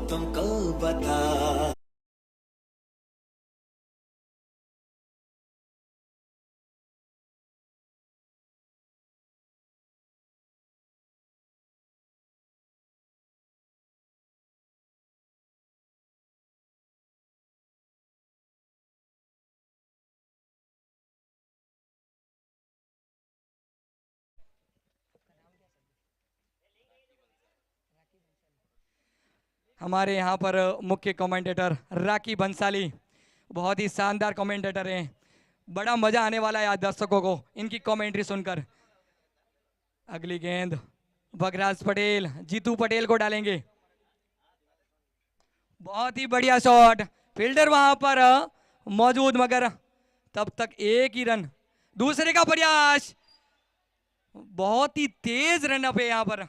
तुमको बता। हमारे यहाँ पर मुख्य कमेंटेटर राकी बंसाली बहुत ही शानदार कमेंटेटर हैं। बड़ा मजा आने वाला है आज दर्शकों को इनकी कमेंट्री सुनकर। अगली गेंद बगराज पटेल जीतू पटेल को डालेंगे। बहुत ही बढ़िया शॉट, फील्डर वहां पर मौजूद, मगर तब तक एक ही रन। दूसरे का प्रयास, बहुत ही तेज रन अप है यहाँ पर,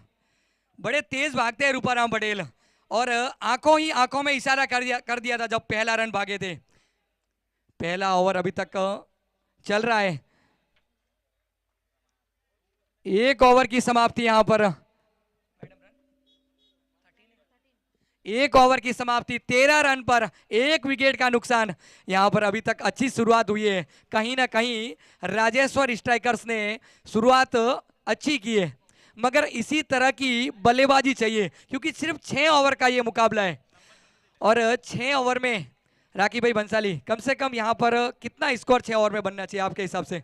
बड़े तेज भागते हैं रूपाराम पटेल, और आंखों में इशारा कर दिया था जब पहला रन भागे थे। पहला ओवर अभी तक चल रहा है, एक ओवर की समाप्ति यहां पर, एक ओवर की समाप्ति, 13 रन पर एक विकेट का नुकसान। यहां पर अभी तक अच्छी शुरुआत हुई है, कहीं ना कहीं राजेश्वर स्ट्राइकर्स ने शुरुआत अच्छी की है, मगर इसी तरह की बल्लेबाजी चाहिए क्योंकि सिर्फ 6 ओवर का ये मुकाबला है। और 6 ओवर में राकी भाई बंसाली, कम से कम यहाँ पर कितना स्कोर 6 ओवर में बनना चाहिए आपके हिसाब से?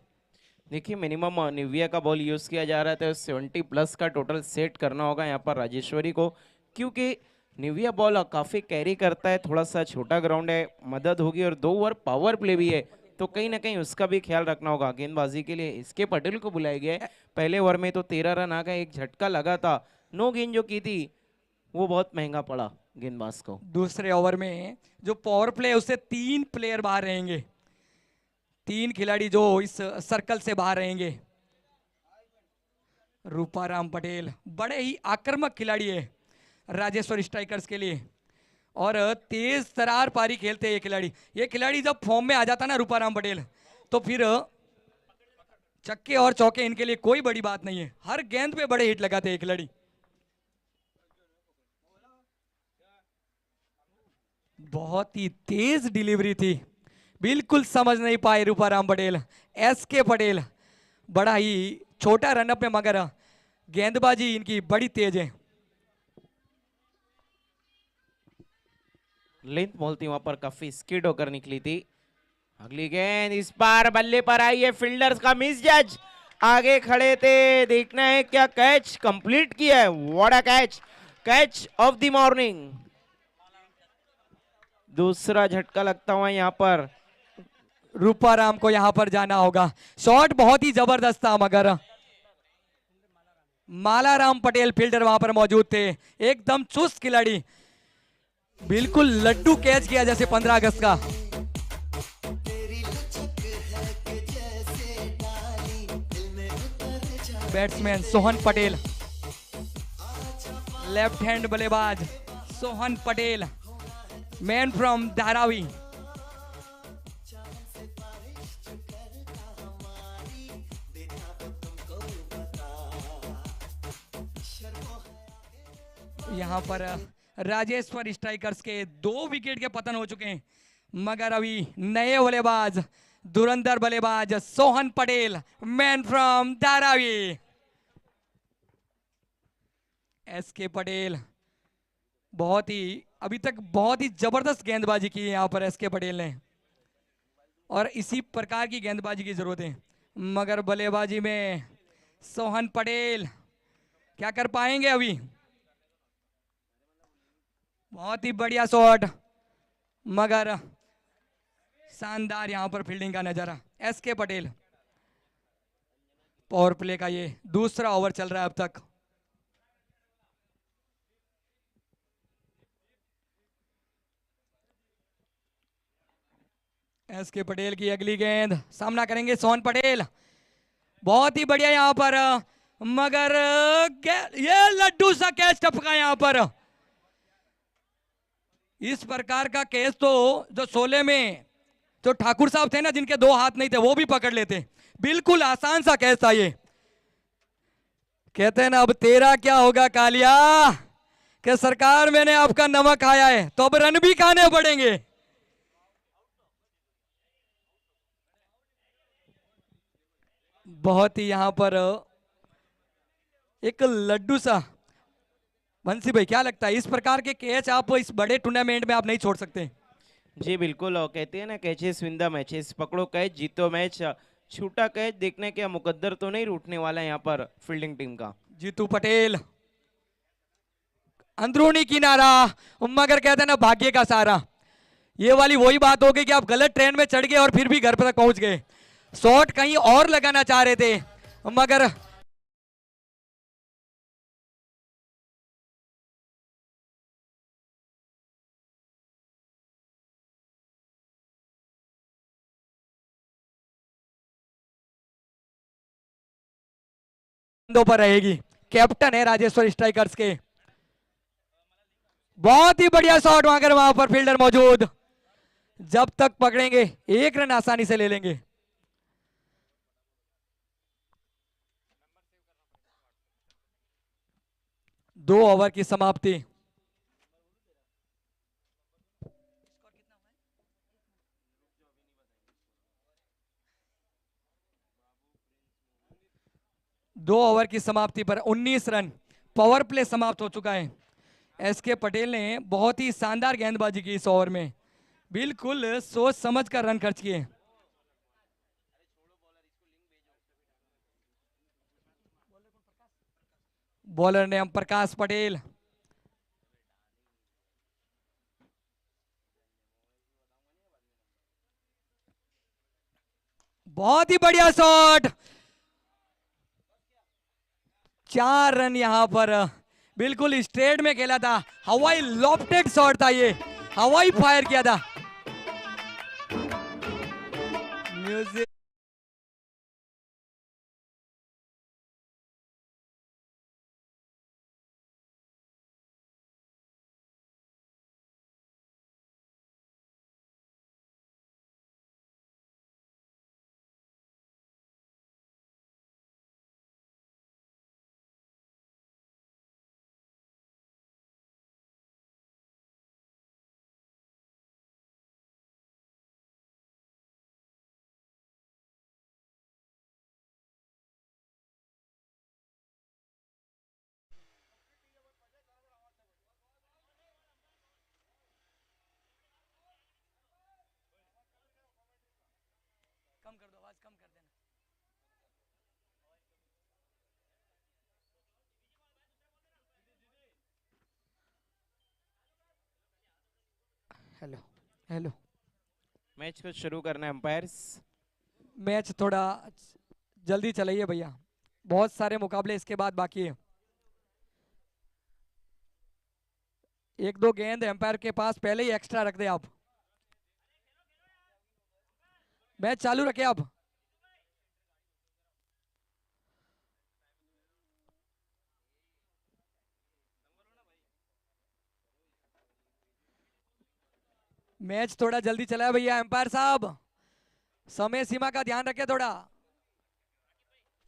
देखिए मिनिमम निविया का बॉल यूज किया जा रहा है तो 70 प्लस का टोटल सेट करना होगा यहाँ पर राजेश्वरी को, क्योंकि निविया बॉल काफी कैरी करता है, थोड़ा सा छोटा ग्राउंड है, मदद होगी, और 2 ओवर पावर प्ले भी है तो कहीं ना कहीं उसका भी ख्याल रखना होगा। गेंदबाजी के लिए इसके पटेल को बुलाया गया है। पहले ओवर में तो 13 रन आ गए, एक झटका लगा था, नो गेंद जो की थी वो बहुत महंगा पड़ा गेंदबाज को। दूसरे ओवर में जो पावर प्ले है उससे 3 प्लेयर बाहर रहेंगे, 3 खिलाड़ी जो इस सर्कल से बाहर रहेंगे। रूपाराम पटेल बड़े ही आक्रामक खिलाड़ी है राजेश्वर स्ट्राइकर्स के लिए, और तेज तरार पारी खेलते हैं ये खिलाड़ी। ये खिलाड़ी जब फॉर्म में आ जाता ना रूपाराम पटेल, तो फिर चक्के और चौके इनके लिए कोई बड़ी बात नहीं है, हर गेंद पे बड़े हिट लगाते हैं खिलाड़ी। बहुत ही तेज डिलीवरी थी, बिल्कुल समझ नहीं पाए रूपाराम पटेल, एसके पटेल। बड़ा ही छोटा रनअप में, मगर गेंदबाजी इनकी बड़ी तेज है। लेंथ बॉल थी वहां पर, काफी स्किड होकर निकली थी। अगली गेंद इस बार बल्ले पर आई है, फील्डर्स का मिस जज, आगे खड़े थे, देखना है क्या कैच कंप्लीट किया है। What a catch, catch of the morning. दूसरा झटका लगता हुआ यहाँ पर रूपाराम को यहां पर जाना होगा। शॉट बहुत ही जबरदस्त था, मगर मालाराम पटेल फील्डर वहां पर मौजूद थे, एकदम चुस्त खिलाड़ी, बिल्कुल लड्डू कैच किया जैसे 15 अगस्त का। Batsman Sohan Patel, left hand बल्लेबाज सोहन पटेल, मैन फ्रॉम धारावी। यहां पर राजेश्वर स्ट्राइकर्स के 2 विकेट के पतन हो चुके हैं, मगर अभी नए बल्लेबाज धुरंधर बल्लेबाज Sohan Patel, man from Dharavi. SK Patel बहुत ही अभी तक बहुत ही जबरदस्त गेंदबाजी की है यहां पर एसके पटेल ने, और इसी प्रकार की गेंदबाजी की जरूरत है, मगर बल्लेबाजी में सोहन पटेल क्या कर पाएंगे अभी? बहुत ही बढ़िया शॉट, मगर शानदार यहां पर फील्डिंग का नजारा। एसके पटेल, पावर प्ले का ये दूसरा ओवर चल रहा है अब तक। एसके पटेल की अगली गेंद, सामना करेंगे सोहन पटेल, बहुत ही बढ़िया यहां पर, मगर ये लड्डू सा कैच टपका यहां पर। इस प्रकार का कैच तो जो 16 में जो ठाकुर साहब थे ना, जिनके 2 हाथ नहीं थे, वो भी पकड़ लेते। बिल्कुल आसान सा कैच था ये। कहते हैं ना, अब तेरा क्या होगा कालिया, कि सरकार मैंने आपका नमक खाया है तो अब रन भी खाने पड़ेंगे। बहुत ही यहां पर एक लड्डू सा। बंसी भाई क्या लगता है इस प्रकार के कैच आप इस बड़े टूर्नामेंट में आप नहीं छोड़ सकते? जी बिल्कुल, और कहते हैं ना कैचेस विन द मैचेस, पकड़ो कैच जीतो मैच। छूटा कैच देखने के मुकद्दर तो नहीं रूठने वाला है यहाँ पर फील्डिंग टीम का। जीतू पटेल अंदरूनी किनारा, मगर कहते हैं ना भाग्य का सहारा। ये वाली वही बात हो गई कि आप गलत ट्रेन में चढ़ गए और फिर भी घर पर तक पहुंच गए। शॉट कहीं और लगाना चाह रहे थे मगर पर रहेगी। कैप्टन है राजेश्वर स्ट्राइकर्स के। बहुत ही बढ़िया शॉट वहां पर फील्डर मौजूद। जब तक पकड़ेंगे एक रन आसानी से ले लेंगे। दो ओवर की समाप्ति। दो ओवर की समाप्ति पर 19 रन। पावर प्ले समाप्त हो चुका है। एसके पटेल ने बहुत ही शानदार गेंदबाजी की इस ओवर में। बिल्कुल सोच समझ कर रन खर्च किए। बॉलर ने हम प्रकाश पटेल। बहुत ही बढ़िया शॉट। 4 रन यहां पर बिल्कुल स्ट्रेट में खेला था। हवाई लॉफ्टेड शॉट था ये, हवाई फायर किया था। म्यूजिक कम कर दो, आवाज कम कर देना। Hello hello. मैच को शुरू करना है अंपायर्स। मैच थोड़ा जल्दी चलाइए भैया, बहुत सारे मुकाबले इसके बाद बाकी है। एक दो गेंद एम्पायर के पास पहले ही एक्स्ट्रा रख दे आप। मैच चालू रखे आप। मैच थोड़ा जल्दी चला है भैया एम्पायर साहब, समय सीमा का ध्यान रखे थोड़ा।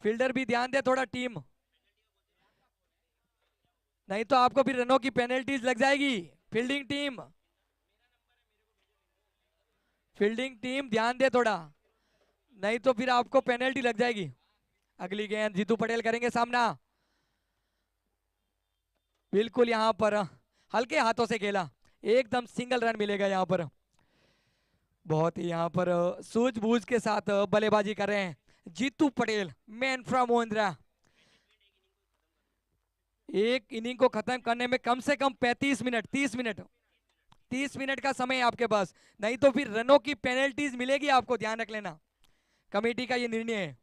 फील्डर भी ध्यान दे थोड़ा टीम, नहीं तो आपको फिर रनों की पेनल्टीज लग जाएगी। फील्डिंग टीम ध्यान दे थोड़ा, नहीं तो फिर आपको पेनल्टी लग जाएगी। अगली गेंद जीतू पटेल करेंगे सामना। बिल्कुल यहां पर हल्के हाथों से खेला, एकदम सिंगल रन मिलेगा यहां पर। बहुत ही यहां पर सूझबूझ के साथ बल्लेबाजी कर रहे हैं जीतू पटेल, मैन फ्रॉम मोइंद्रा। एक इनिंग को खत्म करने में कम से कम 35 मिनट 30 मिनट का समय है आपके पास, नहीं तो फिर रनों की पेनल्टीज मिलेगी आपको, ध्यान रख लेना। कमेटी का ये निर्णय है।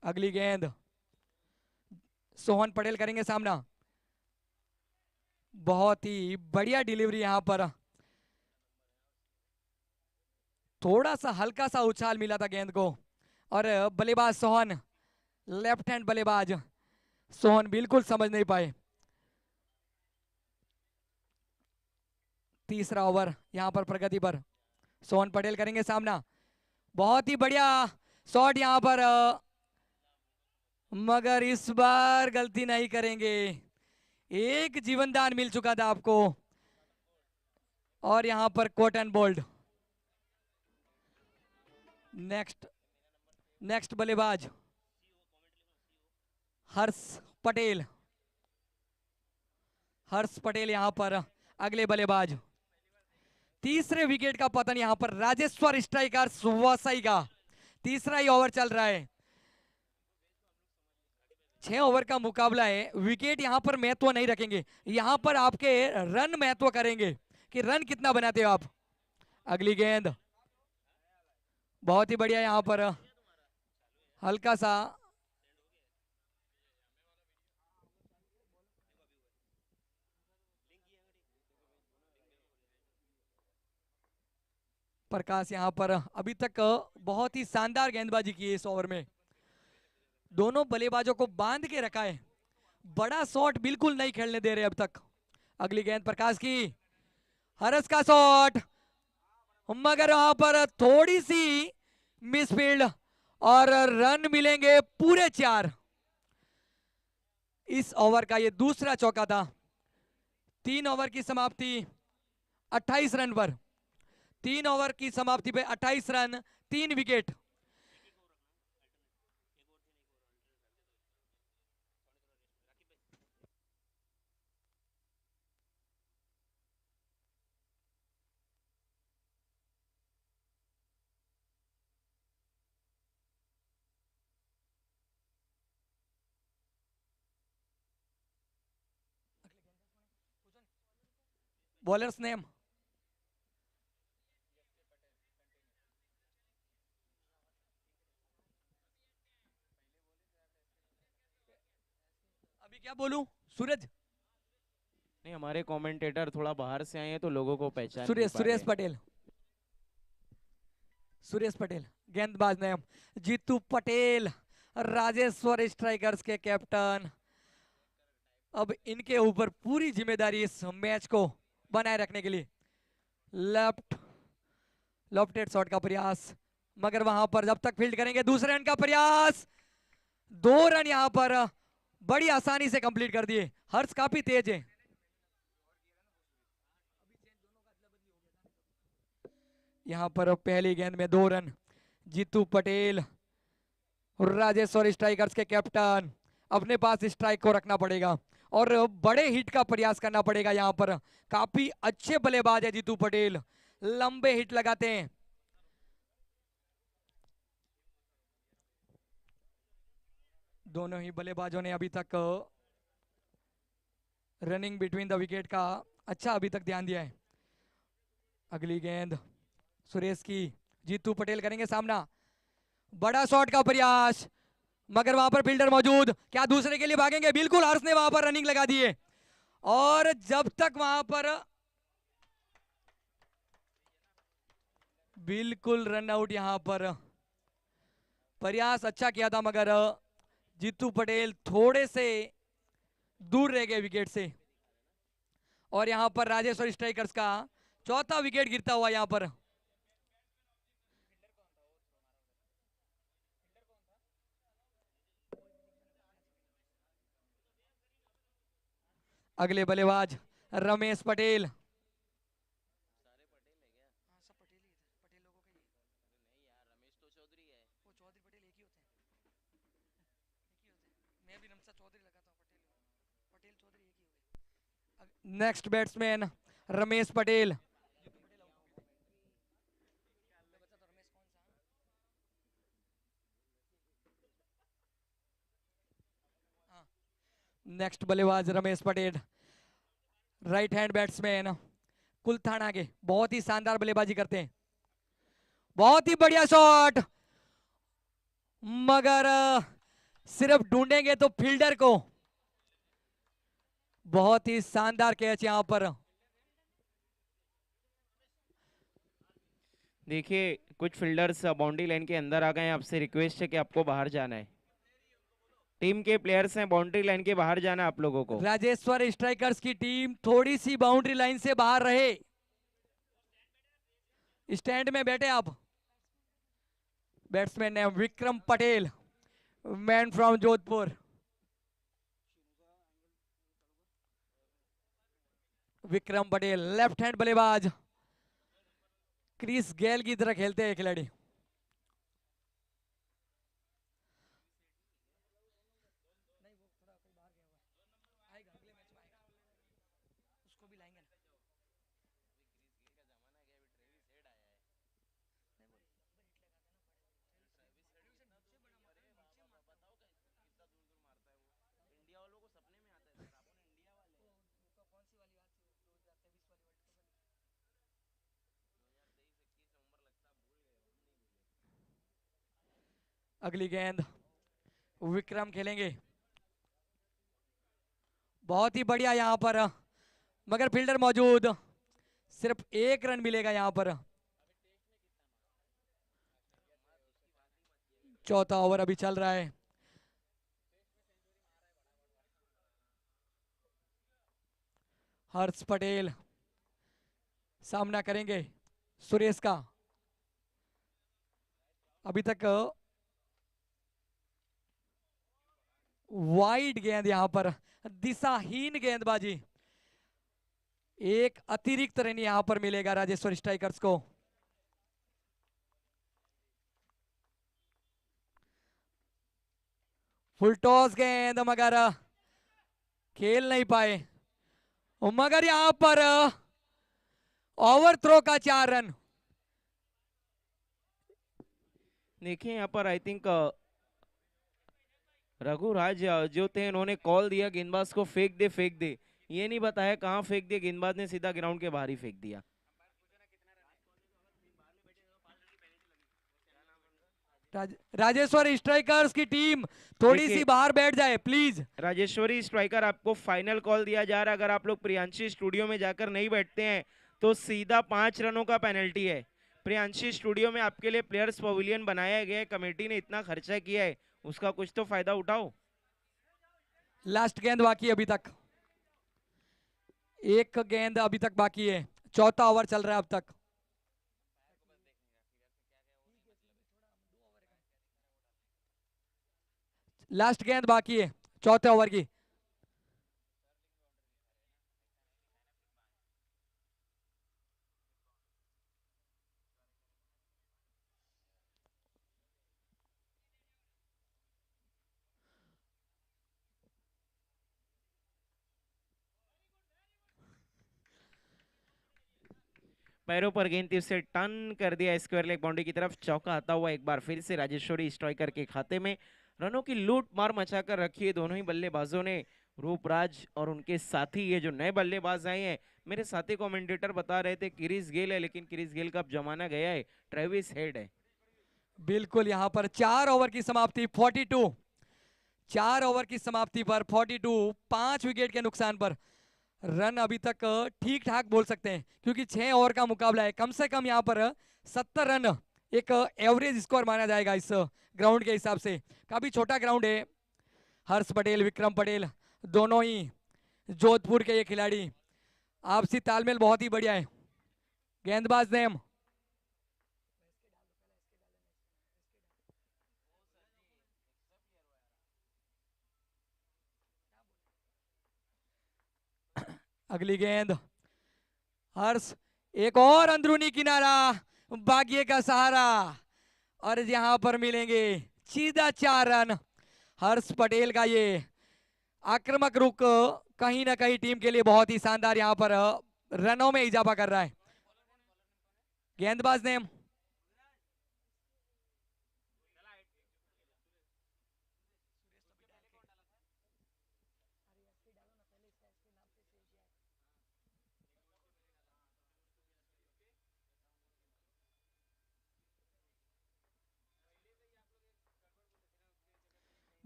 अगली गेंद सोहन पटेल करेंगे सामना। बहुत ही बढ़िया डिलीवरी यहां पर, थोड़ा सा हल्का सा उछाल मिला था गेंद को। और बल्लेबाज सोहन, लेफ्ट हैंड बल्लेबाज सोहन बिल्कुल समझ नहीं पाए। तीसरा ओवर यहां पर प्रगति पर, सोहन पटेल करेंगे सामना। बहुत ही बढ़िया शॉट यहां पर मगर इस बार गलती नहीं करेंगे। एक जीवनदान मिल चुका था आपको और यहां पर कॉटन बोल्ड। नेक्स्ट नेक्स्ट बल्लेबाज हर्ष पटेल। हर्ष पटेल यहां पर अगले बल्लेबाज। तीसरे विकेट का पतन यहां पर राजेश्वर स्ट्राइकर्स वसई का। तीसरा ही ओवर चल रहा है, 6 ओवर का मुकाबला है। विकेट यहां पर महत्व नहीं रखेंगे, यहां पर आपके रन महत्व करेंगे कि रन कितना बनाते हो आप। अगली गेंद बहुत ही बढ़िया, यहां पर हल्का सा प्रकाश यहां पर अभी तक बहुत ही शानदार गेंदबाजी की है इस ओवर में। दोनों बल्लेबाजों को बांध के रखा है, बड़ा शॉट बिल्कुल नहीं खेलने दे रहे अब तक। अगली गेंद प्रकाश की, हर्ष का शॉट, मगर वहां पर थोड़ी सी मिसफील्ड और रन मिलेंगे पूरे 4। इस ओवर का ये दूसरा चौका था। 3 ओवर की समाप्ति 28 रन पर, 3 ओवर की समाप्ति पे 28 रन, 3 विकेट। बॉलर्स नेम अभी क्या बोलूं, सूरज नहीं, हमारे कमेंटेटर थोड़ा बाहर से आए हैं तो लोगों को पहचान नहीं सुरेश पा सुरेश रहे। पटेल। सुरेश पटेल गेंदबाज नेम, जीतू पटेल राजेश्वर स्ट्राइकर्स के कैप्टन। अब इनके ऊपर पूरी जिम्मेदारी इस मैच को बनाए रखने के लिए। लेफ्ट लॉफ्टेड शॉट का प्रयास, मगर वहां पर जब तक फील्ड करेंगे, दूसरे रन का प्रयास, 2 रन यहां पर बड़ी आसानी से कंप्लीट कर दिए। हर्ष काफी तेज है। यहां पर पहली गेंद में 2 रन। जीतू पटेल राजेश्वर स्ट्राइकर्स के कैप्टन, अपने पास स्ट्राइक को रखना पड़ेगा और बड़े हिट का प्रयास करना पड़ेगा। यहां पर काफी अच्छे बल्लेबाज है जीतू पटेल, लंबे हिट लगाते हैं। दोनों ही बल्लेबाजों ने अभी तक रनिंग बिटवीन द विकेट का अच्छा अभी तक ध्यान दिया है। अगली गेंद सुरेश की, जीतू पटेल करेंगे सामना, बड़ा शॉट का प्रयास, मगर वहां पर फील्डर मौजूद, क्या दूसरे के लिए भागेंगे? बिल्कुल, हर्ष ने वहां पर रनिंग लगा दी है और जब तक वहां पर बिल्कुल रन आउट। यहां पर प्रयास अच्छा किया था मगर जीतू पटेल थोड़े से दूर रह गए विकेट से और यहां पर राजेश्वर स्ट्राइकर्स का चौथा विकेट गिरता हुआ यहां पर। अगले बल्लेबाज Ramesh Patel. Next batsman Ramesh Patel. Next बल्लेबाज Ramesh Patel, right hand batsman Kulthana के, बहुत ही शानदार बल्लेबाजी करते हैं। बहुत ही बढ़िया शॉट, मगर सिर्फ ढूंढेंगे तो फील्डर को। बहुत ही शानदार कैच यहां पर। देखिए, कुछ फील्डर्स बाउंड्री लाइन के अंदर आ गए हैं, आपसे रिक्वेस्ट है कि आपको बाहर जाना है। टीम के प्लेयर्स हैं, बाउंड्री लाइन के बाहर जाना आप लोगों को। राजेश्वर स्ट्राइकर्स की टीम थोड़ी सी बाउंड्री लाइन से बाहर रहे, स्टैंड में बैठे आप। Batsman name Vikram Patel, man from Jodhpur. Vikram Patel left hand बल्लेबाज, क्रिस गेल की तरह खेलते हैं खिलाड़ी। अगली गेंद विक्रम खेलेंगे, बहुत ही बढ़िया यहां पर, मगर फील्डर मौजूद, सिर्फ एक रन मिलेगा यहां पर। चौथा ओवर अभी चल रहा है। हर्ष पटेल सामना करेंगे सुरेश का। अभी तक वाइड गेंद यहां पर, दिशाहीन गेंदबाजी, एक अतिरिक्त रन यहां पर मिलेगा राजेश्वर स्ट्राइकर्स को। फुल टॉस गेंद, मगर खेल नहीं पाए, मगर यहां पर ओवर थ्रो का 4 रन। देखिए यहाँ पर आई थिंक रघुराज जो थे उन्होंने कॉल दिया गेंदबाज को फेंक दे फेंक दे, ये नहीं बताया कहाँ फेंक दिया, गेंदबाज ने सीधा ग्राउंड के बाहर ही फेंक दिया। राजेश्वर स्ट्राइकर्स की टीम थोड़ी सी बाहर बैठ जाए प्लीज। राजेश्वरी स्ट्राइकर आपको फाइनल कॉल दिया जा रहा है, अगर आप लोग प्रियांशी स्टूडियो में जाकर नहीं बैठते हैं तो सीधा 5 रनों का पेनल्टी है। प्रियांशी स्टूडियो में आपके लिए प्लेयर्स पवेलियन बनाया गया है, कमेटी ने इतना खर्चा किया है, उसका कुछ तो फायदा उठाओ। लास्ट गेंद बाकी अभी तक, एक गेंद अभी तक बाकी है, चौथा ओवर चल रहा है अब तक। लास्ट गेंद बाकी है चौथे ओवर की। पैरों पर गेंद थी, उसे टर्न कर दिया स्क्वायर लेग बाउंड्री की तरफ, चौका आता हुआ एक बार फिर से राजेश्वरी स्ट्राइकर के खाते में। रनों की लूट मार मचाकर रखी है दोनों ही बल्लेबाजों ने, रूपराज और उनके साथी ये जो नए बल्लेबाज आए हैं। मेरे साथी कमेंटेटर बता रहे थे क्रिस गेल है, लेकिन क्रिस गेल का अब जमाना गया है, ट्रेविस हेड है। बिल्कुल, यहां पर 4 ओवर की समाप्ति 42, 4 ओवर की समाप्ति पर 42, 5 विकेट के नुकसान पर। रन अभी तक ठीक ठाक बोल सकते हैं, क्योंकि 6 ओवर का मुकाबला है, कम से कम यहां पर 70 रन एक एवरेज स्कोर माना जाएगा इस ग्राउंड के हिसाब से। काफी छोटा ग्राउंड है। हर्ष पटेल, विक्रम पटेल दोनों ही जोधपुर के ये खिलाड़ी, आपसी तालमेल बहुत ही बढ़िया है। गेंदबाज नेम अगली गेंद, हर्ष एक और अंदरूनी किनारा, भाग्य का सहारा, और यहां पर मिलेंगे सीधा 4 रन। हर्ष पटेल का ये आक्रामक रुख कहीं ना कहीं टीम के लिए बहुत ही शानदार यहां पर रनों में इजाफा कर रहा है। गेंदबाज नेम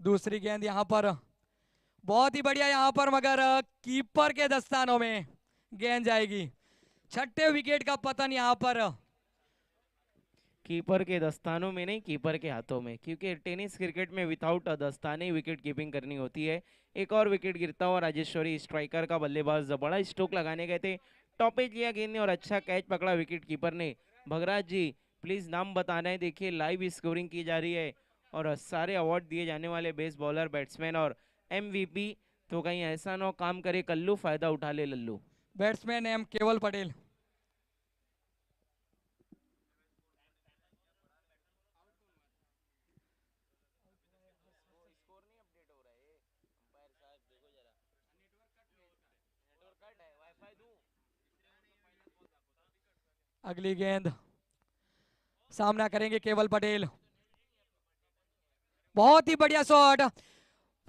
दूसरी गेंद यहां पर बहुत ही बढ़िया यहां पर, मगर कीपर के दस्तानों में गेंद जाएगी। छठे विकेट का पतन यहां पर। कीपर के दस्तानों में नहीं, कीपर के हाथों में, क्योंकि टेनिस क्रिकेट में विदाउट दस्ताने विकेट कीपिंग करनी होती है। एक और विकेट गिरता हुआ राजेश्वरी स्ट्राइकर का बल्लेबाज बड़ा स्ट्रोक लगाने गए थे, टॉपेज लिया गेंद ने और अच्छा कैच पकड़ा विकेट कीपर ने। भगराज जी प्लीज नाम बताना है, देखिए लाइव स्कोरिंग की जा रही है और सारे अवार्ड दिए जाने वाले बेस्ट बॉलर, बैट्समैन और MVP, तो कहीं ऐसा ना काम करे कल्लू, फायदा उठा ले लल्लू। बैट्समैन एम केवल पटेल। अगली गेंद सामना करेंगे केवल पटेल। बहुत ही बढ़िया शॉट,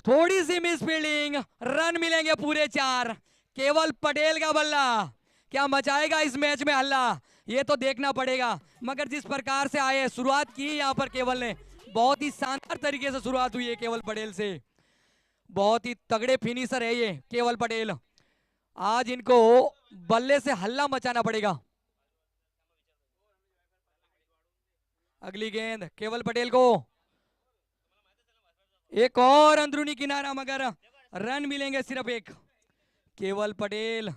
थोड़ी सी मिस फील्डिंग, रन मिलेंगे पूरे 4। केवल पटेल का बल्ला क्या मचाएगा इस मैच में हल्ला, ये तो देखना पड़ेगा। मगर जिस प्रकार से आए, शुरुआत की यहाँ पर केवल ने, बहुत ही शानदार तरीके से शुरुआत हुई है केवल पटेल से। बहुत ही तगड़े फिनिशर है ये केवल पटेल। आज इनको बल्ले से हल्ला मचाना पड़ेगा। अगली गेंद केवल पटेल को, एक और अंदरूनी किनारा, मगर रन मिलेंगे सिर्फ एक। केवल पटेल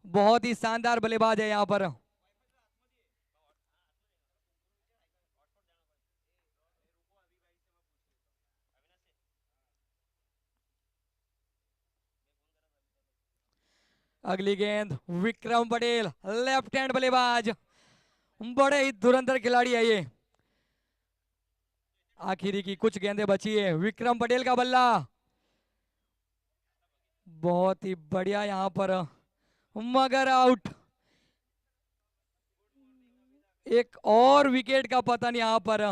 बहुत ही शानदार बल्लेबाज है यहाँ पर। अगली गेंद विक्रम पटेल, लेफ्ट हैंड बल्लेबाज, बड़े ही धुरंधर खिलाड़ी है ये। आखिरी की कुछ गेंदें बची है, विक्रम पटेल का बल्ला, बहुत ही बढ़िया यहाँ पर, मगर आउट। एक और विकेट का पतन यहाँ पर।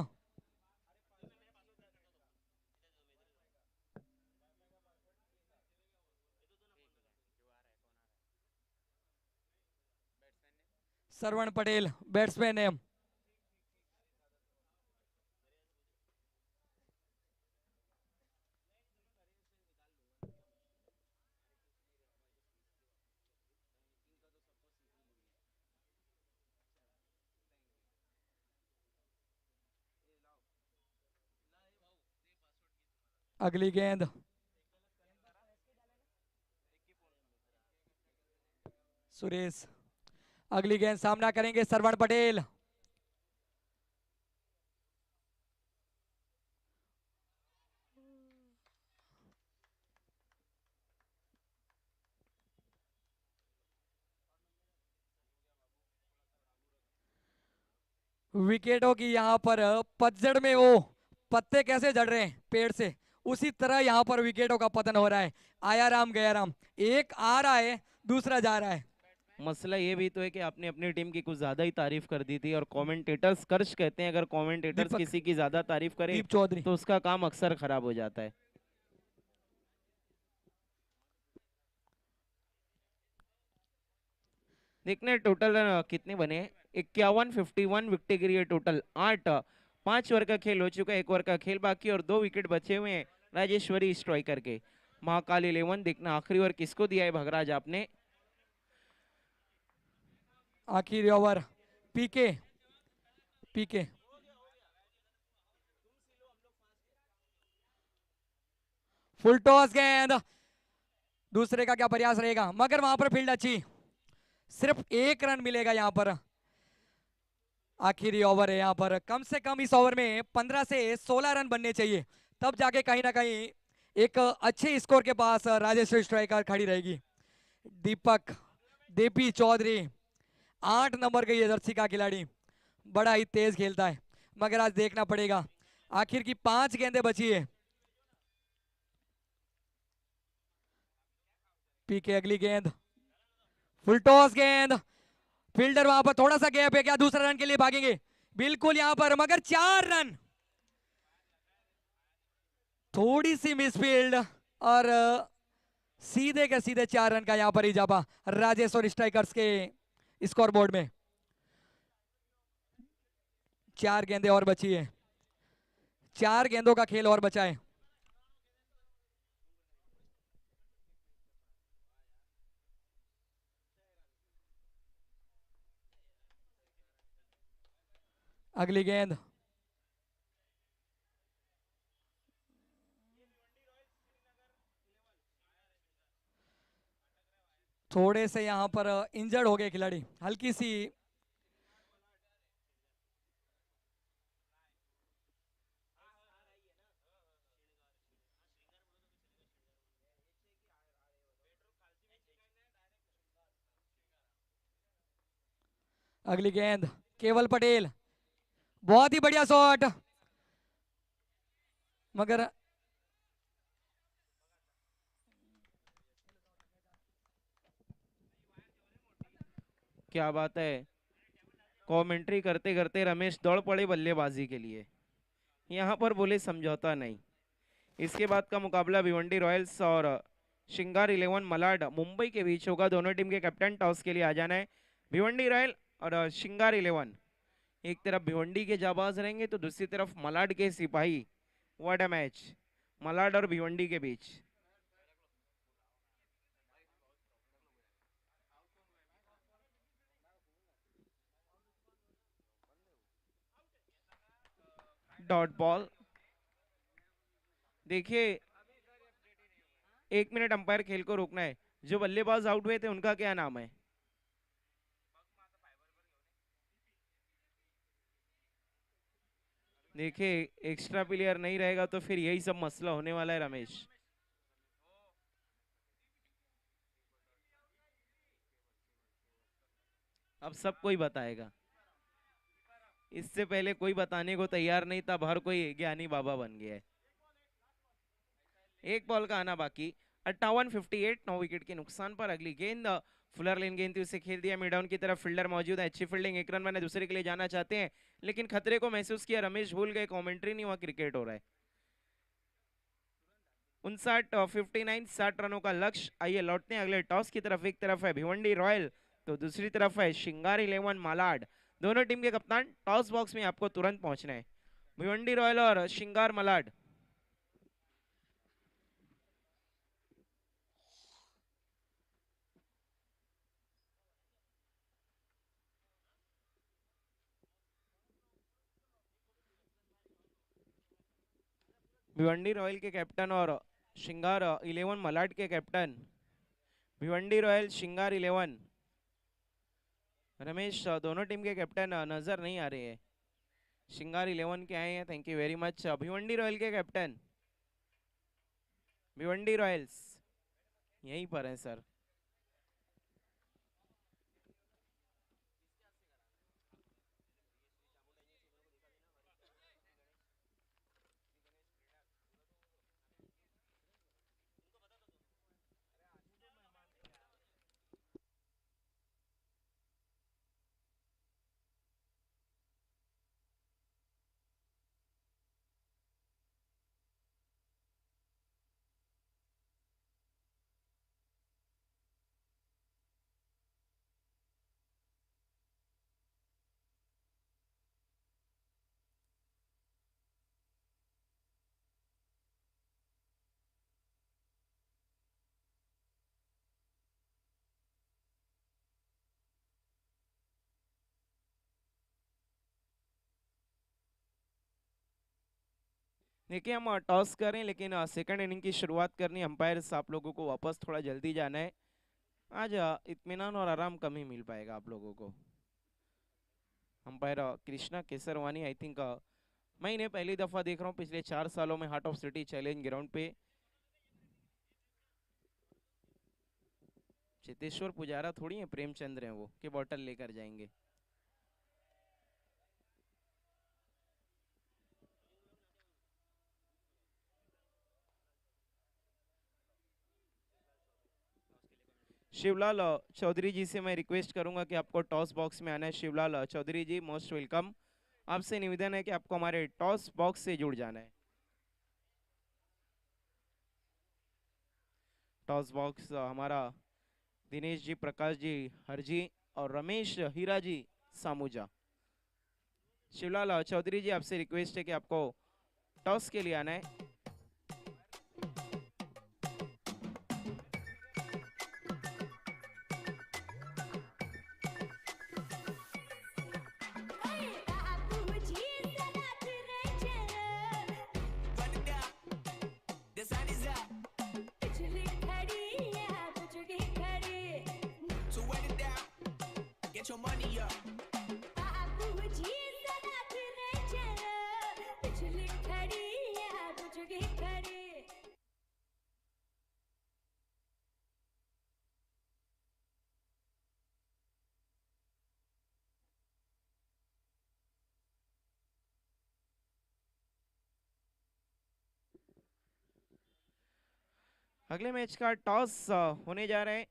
श्रवण पटेल बैट्समैन है। अगली गेंद सुरेश, अगली गेंद सामना करेंगे श्रवण पटेल। विकेटों की यहाँ पर पतझड़ में वो पत्ते कैसे झड़ रहे हैं पेड़ से, उसी तरह यहाँ पर विकेटों का पतन हो रहा है। आया राम गया राम, एक आ रहा है दूसरा जा रहा है। मसला ये भी तो है कि आपने अपनी टीम की कुछ ज्यादा ही तारीफ कर दी थी, और कमेंटेटर्स कर्ज कहते हैं, अगर कमेंटेटर्स दीपक, किसी की ज्यादा तारीफ करे दीप चौधरी। तो उसका काम अक्सर खराब हो जाता है। देखने टोटल कितने बने, 51-51 विकेट गिरी है टोटल। 8 5 ओवर का खेल हो चुका है, 1 ओवर का खेल बाकी और 2 विकेट बचे हुए हैं राजेश्वरी स्ट्राइकर के। महाकाल 11 देखना आखिरी ओवर किसको दिया है भगराज आपने। आखिरी ओवर पीके, पीके फुल टॉस गेंद, दूसरे का क्या प्रयास रहेगा, मगर वहां पर फील्ड अच्छी, सिर्फ 1 रन मिलेगा यहाँ पर। आखिरी ओवर है यहाँ पर, कम से कम इस ओवर में 15 से 16 रन बनने चाहिए, तब जाके कहीं ना कहीं एक अच्छे स्कोर के पास राजेश्वरी स्ट्राइकर खड़ी रहेगी। दीपक देपी चौधरी 8 नंबर का ये जर्सी का खिलाड़ी, बड़ा ही तेज खेलता है, मगर आज देखना पड़ेगा। आखिर की 5 गेंदें बची है। पीके अगली गेंद, फुल टॉस गेंद, फील्डर वहां पर थोड़ा सा गैप है, क्या दूसरा रन के लिए भागेंगे, बिल्कुल यहां पर, मगर 4 रन, थोड़ी सी मिसफील्ड और सीधे के सीधे 4 रन का यहां पर इजाफा राजेश्वर स्ट्राइकर्स के स्कोर बोर्ड में। 4 गेंदें और बची है, 4 गेंदों का खेल और बचा है। अगली गेंद, थोड़े से यहां पर इंजर्ड हो गए खिलाड़ी, हल्की सी। अगली गेंद केवल पटेल, बहुत ही बढ़िया शॉट, मगर क्या बात है, कमेंट्री करते करते रमेश दौड़ पड़े बल्लेबाजी के लिए। यहाँ पर बोले समझौता नहीं। इसके बाद का मुकाबला भिवंडी रॉयल्स और श्रृंगार 11 मलाड मुंबई के बीच होगा। दोनों टीम के कैप्टन टॉस के लिए आ जाना है। भिवंडी रॉयल और श्रृंगार 11, एक तरफ भिवंडी के जाबाज रहेंगे तो दूसरी तरफ मलाड के सिपाही। व्हाट अ मैच, मलाड और भिवंडी के बीच। Dot ball. देखिए 1 मिनट अंपायर खेल को रोकना है। जो बल्लेबाज आउट हुए थे उनका क्या नाम है? देखिए एक्स्ट्रा प्लेयर नहीं रहेगा तो फिर यही सब मसला होने वाला है रमेश। अब सब कोई बताएगा, इससे पहले कोई बताने को तैयार नहीं था, हर कोई ज्ञानी बाबा बन गया है। एक बॉल का आना बाकी। 58-58, 9 विकेट के नुकसान पर अगली गेंद फुलर लेन गेंद थी, उसे खेल दिया मिड डाउन की तरफ। फील्डर मौजूद है, अच्छी फील्डिंग, 1 रन बने, दूसरे के लिए जाना चाहते हैं लेकिन खतरे को महसूस किया रमेश, भूल गए कमेंट्री नहीं हुआ, क्रिकेट हो रहा है। 59-59, 60 रनों का लक्ष्य। आइए लौटते हैं अगले टॉस की तरफ। एक तरफ है भिवंडी रॉयल तो दूसरी तरफ है श्रृंगार 11 मालाड। दोनों टीम के कप्तान टॉस बॉक्स में आपको तुरंत पहुंचना है। भिवंडी रॉयल और श्रृंगार मलाड। भिवंडी रॉयल के कैप्टन और श्रृंगार 11 मलाड के कैप्टन। भिवंडी रॉयल श्रृंगार 11 रमेश, दोनों टीम के कैप्टन नजर नहीं आ रहे हैं। श्रृंगार 11 के आए हैं, thank you very much. Bhiwandi royal के कैप्टन, भिवंडी रॉयल्स यहीं पर है सर। देखिए हम टॉस करें लेकिन सेकंड इनिंग की शुरुआत करनी। अंपायर आप लोगों को वापस थोड़ा जल्दी जाना है। आज इत्मीनान और आराम कम ही मिल पाएगा आप लोगों को। Umpire Krishna Kesarwani, I think मैं इन्हें पहली दफा देख रहा हूँ पिछले 4 सालों में heart of city challenge ground पे। चेतेश्वर पुजारा थोड़ी है, प्रेमचंद्र हैं वो कि बॉटल लेकर जाएंगे। शिवलाल चौधरी जी से मैं रिक्वेस्ट करूंगा कि आपको टॉस बॉक्स में आना है। शिवलाल चौधरी जी मोस्ट वेलकम। आपसे निवेदन है कि आपको हमारे टॉस बॉक्स से जुड़ जाना है। टॉस बॉक्स हमारा दिनेश जी, प्रकाश जी, हरजी और रमेश हीरा जी सामूजा। शिवलाल चौधरी जी आपसे रिक्वेस्ट है कि आपको टॉस के लिए आना है। Get your money up. अगले मैच का टॉस होने जा रहा है।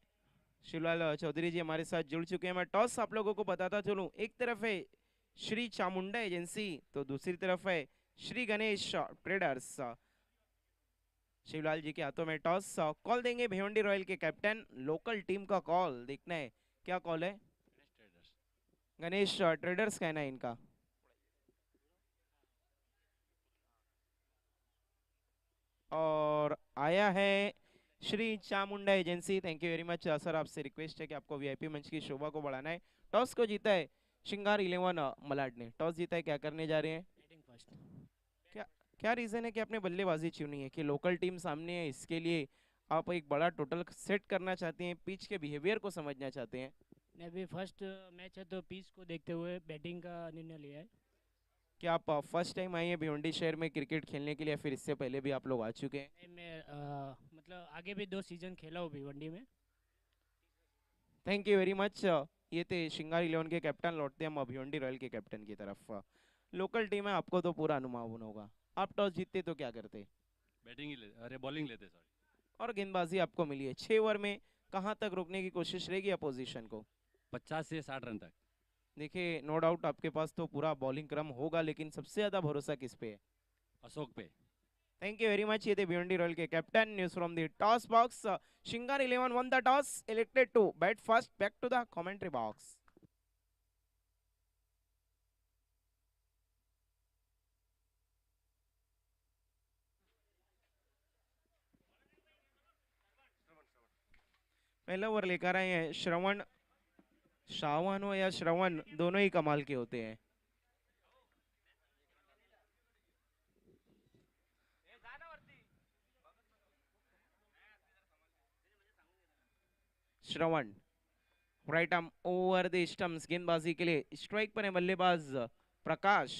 शिवलाल चौधरी जी हमारे साथ जुड़ चुके हैं। मैं टॉस आप लोगों को बताता चलूं, एक तरफ है श्री चामुंडा एजेंसी तो दूसरी तरफ है श्री गणेश ट्रेडर्स। शिवलाल जी के हाथों में टॉस, कॉल देंगे भिवंडी रॉयल के कैप्टन। लोकल टीम का कॉल देखना है, क्या कॉल है? गणेश ट्रेडर्स कहना है इनका। और आया है Shri Chamunda agency. Thank you very much sir, आपसे रिक्वेस्ट है कि आपको वीआईपी मंच की शोभा को बढ़ाना है। टॉस को जीता है श्रृंगार 11 मलाड ने। टॉस जीता है, क्या करने जा रहे हैं? Batting first. क्या क्या रीजन है कि आपने बल्लेबाजी चुनी है? कि लोकल टीम सामने है इसके लिए आप एक बड़ा टोटल सेट करना चाहते हैं, पिच के बिहेवियर को समझना चाहते हैं? नहीं, अभी फर्स्ट मैच है तो पीच को देखते हुए बैटिंग का निर्णय लिया है। क्या आप फर्स्ट टाइम आए हैं भिवंडी शहर में क्रिकेट खेलने के लिए, फिर इससे पहले भी आप लोग आ चुके हैं? नहीं, मैं मतलब आगे भी 2 सीजन खेला हूँ भिवंडी में। Thank you very much. ये थे श्रृंगार 11 के कैप्टन। लौटते हम भिवंडी रॉयल के कैप्टन की तरफ। लोकल टीम है, आपको तो पूरा अनुमान होगा। आप टॉस जीतते तो क्या करते? बैटिंग ही ले, अरे बॉलिंग लेते सॉरी। और गेंदबाजी आपको मिली है 6 ओवर में, कहाँ तक रोकने की कोशिश रहेगी अपोजिशन को? 50 से 60 रन तक। देखिए नो डाउट आपके पास तो पूरा बॉलिंग क्रम होगा, लेकिन सबसे ज्यादा भरोसा किस पे है? अशोक पे। Thank you very much. ये थे भिवंडी रॉयल के captain. News from the toss box, Shringar 11 won the toss, elected to bat first. Back to the commentary box. पहला ओवर लेकर आए हैं श्रवण। श्रावण हो या श्रवण, दोनों ही कमाल के होते हैं। Shravan right arm over the stumps, गेंदबाजी के लिए स्ट्राइक पर है बल्लेबाज प्रकाश।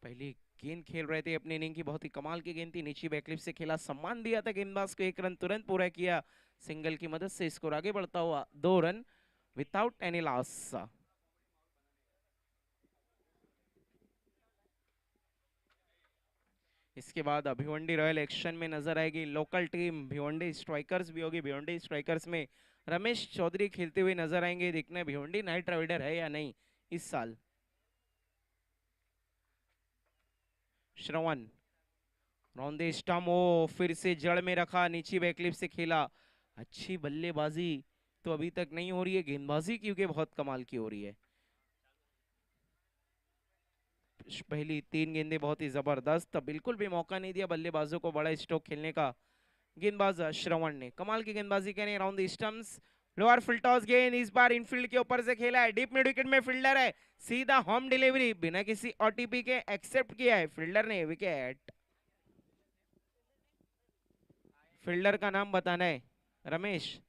पहली गेंद खेल रहे थे अपनी इनिंग की, बहुत ही कमाल की गेंद थी, नीचे बैकलिप से खेला, सम्मान दिया था गेंदबाज को, 1 रन तुरंत पूरा किया सिंगल की मदद से। स्कोर आगे बढ़ता हुआ 2 रन विदाउट एनी लॉस। इसके बाद भिवंडी रॉयल एक्शन में नजर आएगी। लोकल टीम भिवंडी स्ट्राइकर्स भी होगी। भिवंडी स्ट्राइकर्स में रमेश चौधरी खेलते हुए नजर आएंगे। देखना है भिवंडी नाइट राइडर है या नहीं इस साल। श्रवण रौंदे स्टम्प, ओ फिर से जड़ में रखा, नीचे बैकलिप से खेला। अच्छी बल्लेबाजी तो अभी तक नहीं हो रही है, गेंदबाजी क्योंकि बहुत कमाल की हो रही है। पहली 3 गेंदें बहुत ही जबरदस्त, बिल्कुल भी मौका नहीं दिया बल्लेबाजों को बड़ा स्ट्रोक खेलने का। गेंदबाज श्रवण ने कमाल की गेंदबाजी करें around the stumps. Lower full toss गेंद इस बार इनफील्ड के ऊपर से खेला है, डीप मिड विकेट में फील्डर है, सीधा होम डिलीवरी बिना किसी ओटीपी के एक्सेप्ट किया है फील्डर ने विकेट। फील्डर का नाम बताना है रमेश।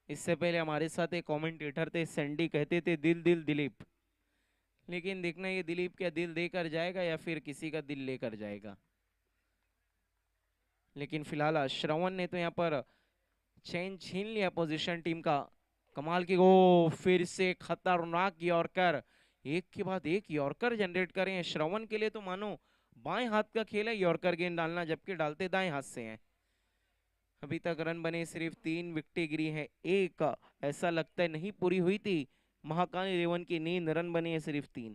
इससे पहले हमारे साथ एक कमेंटेटर थे सैंडी, कहते थे दिल दिल दिलीप, लेकिन देखना ये दिलीप क्या दिल देकर जाएगा या फिर किसी का दिल लेकर जाएगा। लेकिन फिलहाल श्रवण ने तो यहाँ पर चैन छीन लिया पोजीशन टीम का। कमाल की गो, फिर से खतरनाक यॉर्कर, एक के बाद एक यॉर्कर जनरेट करें हैं श्रवण के लिए, तो मानो बाएं हाथ का खेल है यॉर्कर गेंद डालना, जबकि डालते दाएं हाथ से हैं। अभी तक रन बने सिर्फ 3, विकेटें गिरी है 1। ऐसा लगता है नहीं पूरी हुई थी महाकाल 11 की नींद, रन बने हैं सिर्फ 3।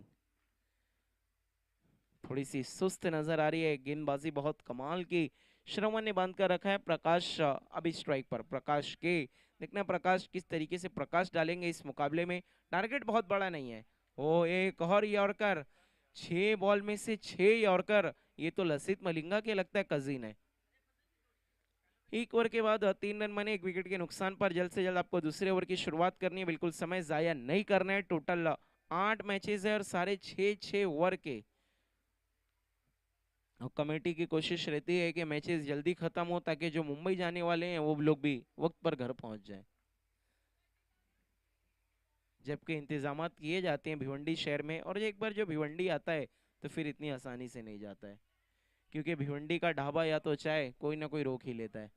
थोड़ी सी सुस्त नजर आ रही है गेंदबाजी, बहुत कमाल की श्रवण ने बांध कर रखा है। प्रकाश अभी स्ट्राइक पर, प्रकाश के देखना प्रकाश किस तरीके से प्रकाश डालेंगे इस मुकाबले में। टारगेट बहुत बड़ा नहीं है। ओ एक और यॉर्कर, 6 बॉल में से 6 यॉर्कर, ये तो लसित मलिंगा के लगता है कजिन है। 1 ओवर के बाद 3 रन बने, 1 विकेट के नुकसान पर। जल्द से जल्द आपको दूसरे ओवर की शुरुआत करनी है, बिल्कुल समय जाया नहीं करना है। टोटल 8 मैचेस है और सारे 6-6 ओवर के। और कमेटी की कोशिश रहती है कि मैचेस जल्दी खत्म हो ताकि जो मुंबई जाने वाले हैं वो लोग भी वक्त पर घर पहुंच जाएं। जबकि इंतजामात किए जाते हैं भिवंडी शहर में, और एक बार जो भिवंडी आता है तो फिर इतनी आसानी से नहीं जाता है, क्योंकि भिवंडी का ढाबा या तो चाय कोई ना कोई रोक ही लेता है।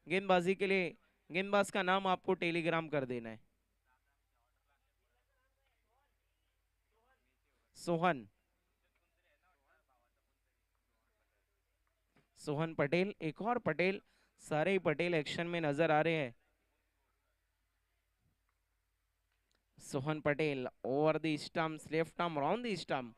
गेंदबाजी के लिए गेंदबाज का नाम आपको टेलीग्राम कर देना है। सोहन, सोहन पटेल, एक और पटेल, सारे ही पटेल एक्शन में नजर आ रहे हैं। Sohan Patel over the stumps, left arm round the stump.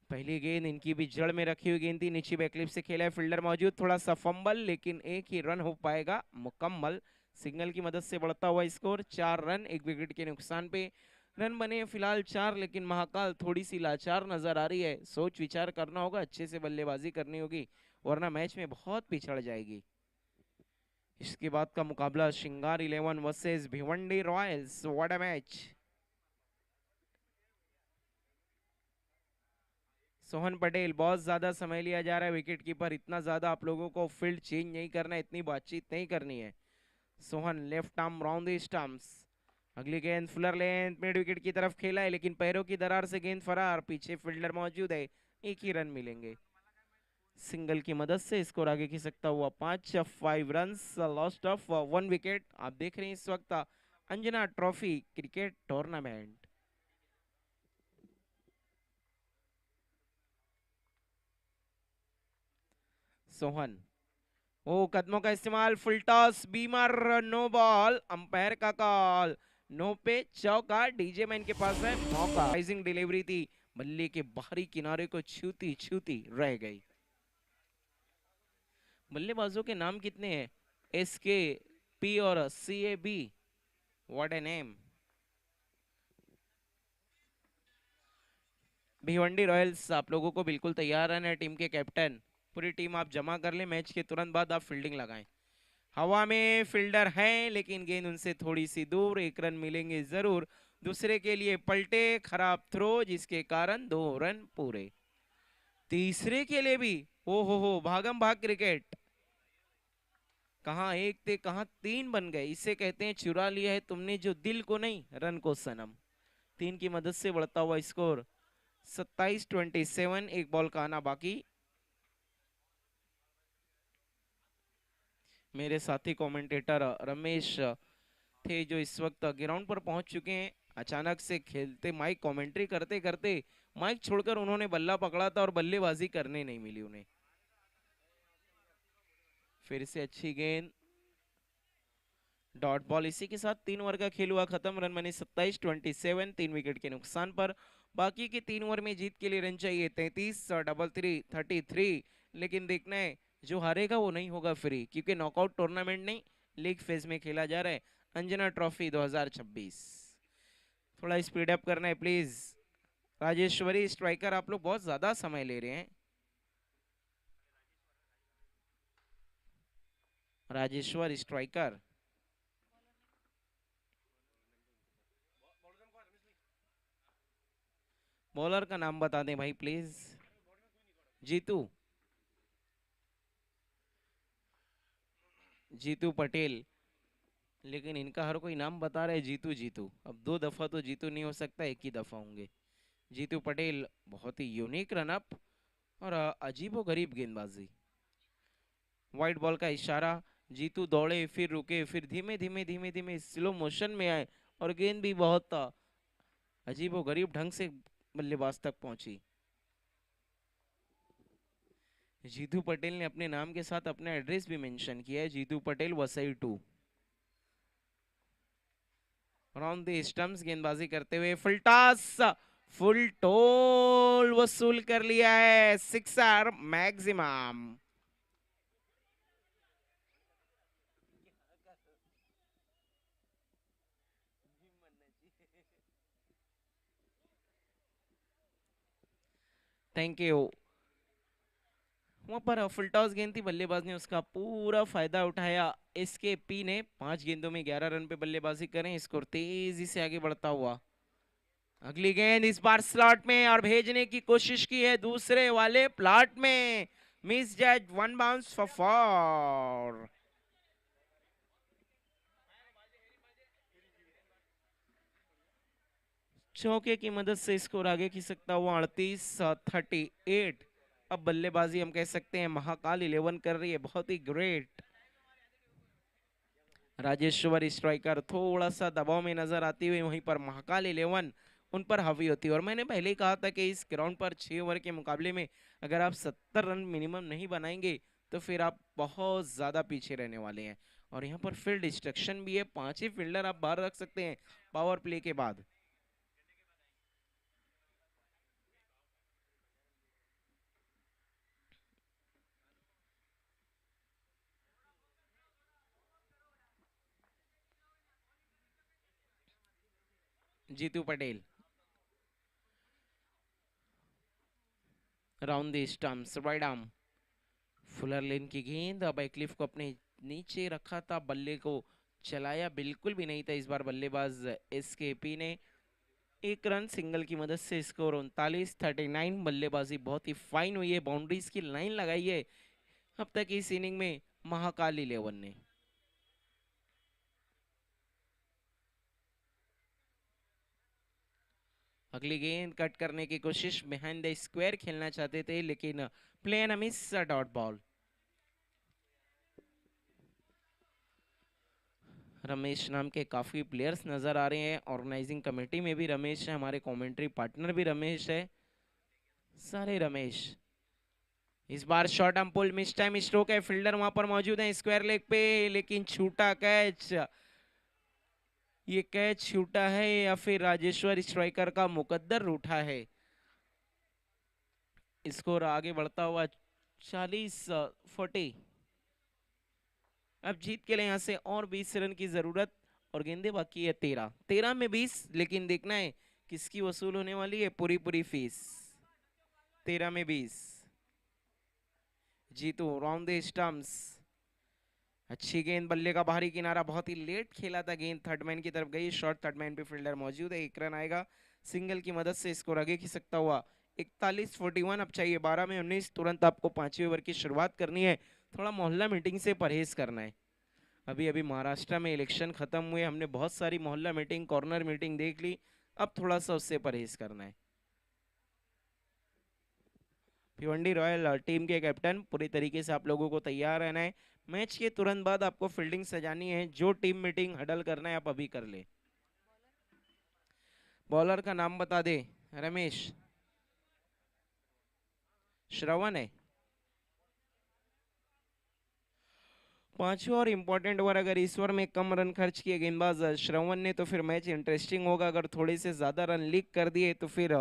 पहली गेंद इनकी भी जड़ में रखी हुई गेंद थी, नीचे बैकलिप से खेला है, फील्डर मौजूद, थोड़ा सा फंबल, लेकिन एक ही रन हो पाएगा मुकम्मल। सिग्नल की मदद से बढ़ता हुआ स्कोर 4 रन, 1 विकेट के नुकसान पे। रन बने फिलहाल 4, लेकिन महाकाल थोड़ी सी लाचार नजर आ रही है। सोच विचार करना होगा, अच्छे से बल्लेबाजी करनी होगी, वरना मैच में बहुत पिछड़ जाएगी। इसके बाद का मुकाबला श्रृंगार 11 versus Bhiwandi Royals. What a match. Sohan Patel, बहुत ज्यादा समय लिया जा रहा है विकेट कीपर, इतना ज्यादा आप लोगों को फील्ड चेंज नहीं करना है, इतनी बातचीत नहीं करनी है। Sohan left arm round the stumps. अगली गेंद फुलर लेंथ मिड विकेट की तरफ खेला है, लेकिन पैरों की दरार से गेंद फरार, पीछे फील्डर मौजूद है, एक ही रन मिलेंगे। सिंगल की मदद से स्कोर आगे खिसकता हुआ 5 रन्स, लॉस्ट ऑफ 1 विकेट। आप देख रहे हैं इस वक्त Anjana trophy cricket tournament. Sohan, ओ कदमों का इस्तेमाल, full toss, beamer, no ball, umpire का कॉल, नो पे चौका। डीजे मैन के पास है मौका। राइजिंग डिलीवरी थी, बल्ले के बाहरी किनारे को छूती छूती रह गई। बल्लेबाजों के नाम कितने हैं? SK, P और CAB। What a name. Bhiwandi Royals आप लोगों को बिल्कुल तैयार रहना है। टीम के कैप्टन, पूरी टीम आप जमा कर ले, मैच के तुरंत बाद आप फील्डिंग लगाएं। हवा में फील्डर हैं, लेकिन गेंद उनसे थोड़ी सी दूर, 1 रन मिलेंगे जरूर। दूसरे के लिए पलटे, खराब थ्रो, जिसके कारण 2 रन पूरे। तीसरे के लिए भी ओ हो भागम भाग क्रिकेट, कहां 1 थे कहां 3 बन गए। इसे कहते हैं चुरा लिया है तुमने जो दिल को नहीं रन को सनम। 3 की मदद से बढ़ता हुआ स्कोर 27-27, 1 बॉल का आना बाकी। मेरे साथी कमेंटेटर रमेश थे जो इस वक्त ग्राउंड पर पहुंच चुके हैं। अचानक से खेलते माइक कमेंट्री करते करते माइक छोड़कर उन्होंने बल्ला पकड़ा था और बल्लेबाजी करने नहीं मिली उन्हें। फिर से अच्छी गेंद, डॉट बॉल। इसी के साथ 3 ओवर का खेल हुआ खत्म। रन बने 27-27, 3 विकेट के नुकसान पर। बाकी के 3 ओवर में जीत के लिए रन चाहिए 33 और 33, लेकिन देखना है जो हारेगा वो नहीं होगा फ्री, क्योंकि नॉकआउट टूर्नामेंट नहीं, लीग फेज में खेला जा रहा है। अंजना ट्रॉफी 2026। थोड़ा स्पीड अप करना है प्लीज। राजेश्वरी स्ट्राइकर, आप लोग बहुत ज्यादा समय ले रहे हैं। राजेश्वर स्ट्राइकर, बॉलर का नाम बता दें भाई प्लीज। जीतू, जीतू पटेल, लेकिन इनका हर कोई नाम बता रहा है जीतू जीतू। अब 2 दफा तो जीतू नहीं हो सकता, 1 ही दफा होंगे। जीतू पटेल, बहुत ही यूनिक रनअप और अजीबो गरीब गेंदबाजी। वाइट बॉल का इशारा, जीतू दौड़े, फिर रुके, फिर धीमे धीमे धीमे धीमे स्लो मोशन में आए, और गेंद भी बहुत अजीबो गरीब ढंग से बल्लेबाज तक पहुंची। जीतू पटेल ने अपने नाम के साथ अपना एड्रेस भी मेंशन किया है, Jeetu Patel Vasai 2। Round the stumps गेंदबाजी करते हुए फुल टॉस, फुल टोल वसूल कर लिया है, 6 मैक्सिमम। Thank you. वहां पर फुल टॉस गेंद थी, बल्लेबाज ने उसका पूरा फायदा उठाया। SK P ने 5 गेंदों में 11 रन पे बल्लेबाजी करें, स्कोर तेजी से आगे बढ़ता हुआ। अगली गेंद इस बार स्लॉट में, और भेजने की कोशिश की है दूसरे वाले प्लॉट में, मिस जज, वन बाउंस फॉर 4। चौके की मदद से स्कोर आगे खींच सकता हुआ 38-38। अब बल्लेबाजी हम कह सकते हैं महाकाल 11 कर रही है, बहुत ही ग्रेट। राजेश्वर स्ट्राइकर थोड़ा सा दबाव में नजर आती हुई, वहीं पर महाकाल 11 उन पर हावी होती है। और मैंने पहले ही कहा था कि इस ग्राउंड पर 6 ओवर के मुकाबले में अगर आप 70 रन मिनिमम नहीं बनाएंगे तो फिर आप बहुत ज्यादा पीछे रहने वाले हैं। और यहाँ पर फील्ड डिस्ट्रक्शन भी है, 5 ही फील्डर आप बाहर रख सकते हैं पावर प्ले के बाद। Jitu Patel round the stumps, right arm, fuller length की गेंद। अब एक्लिफ को अपने नीचे रखा था, बल्ले को चलाया बिल्कुल भी नहीं था इस बार बल्लेबाज एसकेपी ने। एक रन सिंगल की मदद से स्कोर 39-39। बल्लेबाजी बहुत ही फाइन हुई है, बाउंड्रीज की लाइन लगाई है अब तक इस इनिंग में महाकाल 11 ने। अगली गेंद कट करने की कोशिश, बिहाइंड द स्क्वायर खेलना चाहते थे लेकिन player miss, dot ball. Ramesh नाम के काफी प्लेयर्स नजर आ रहे हैं, ऑर्गेनाइजिंग कमेटी में भी रमेश है, हमारे कमेंट्री पार्टनर भी रमेश है, सारे रमेश। इस बार short arm pull, miss time stroke है, फील्डर वहां पर मौजूद है स्क्वायर लेग पे, लेकिन छूटा कैच। ये कैच छूटा है या फिर राजेश्वर स्ट्राइकर का मुकद्दर रूठा है। स्कोर आगे बढ़ता हुआ 40-40। अब जीत के लिए यहाँ से और 20 रन की जरूरत और गेंदे बाकी है 13। 13 में 20, लेकिन देखना है किसकी वसूल होने वाली है पूरी पूरी फीस। 13 में 20। जीतू राउंड द स्टंप्स, अच्छी गेंद, बल्ले का बाहरी किनारा, बहुत ही लेट खेला था गेंद, थर्ड मैन की तरफ गई, शॉर्ट थर्ड मैन पे फील्डर मौजूद है, एक रन आएगा सिंगल की मदद से स्कोर आगे खींच सकता हुआ 41-41। अब चाहिए 12 में 19, तुरंत आपको 5वें ओवर की शुरुआत करनी है। थोड़ा मोहल्ला मीटिंग से परहेज करना है। अभी अभी महाराष्ट्र में इलेक्शन खत्म हुए, हमने बहुत सारी मोहल्ला मीटिंग, कॉर्नर मीटिंग देख ली, अब थोड़ा सा उससे परहेज करना है। भिवंडी रॉयल टीम के कैप्टन, पूरी तरीके से आप लोगों को तैयार रहना है। मैच के तुरंत बाद आपको फील्डिंग सजानी है, जो टीम मीटिंग हडल करना है आप अभी कर ले। बॉलर का नाम बता दे। रमेश, श्रवण है। पांचवा और इंपॉर्टेंट ओवर, अगर इस ओवर में कम रन खर्च किए गेंदबाज श्रवण ने तो फिर मैच इंटरेस्टिंग होगा, अगर थोड़े से ज्यादा रन लीक कर दिए तो फिर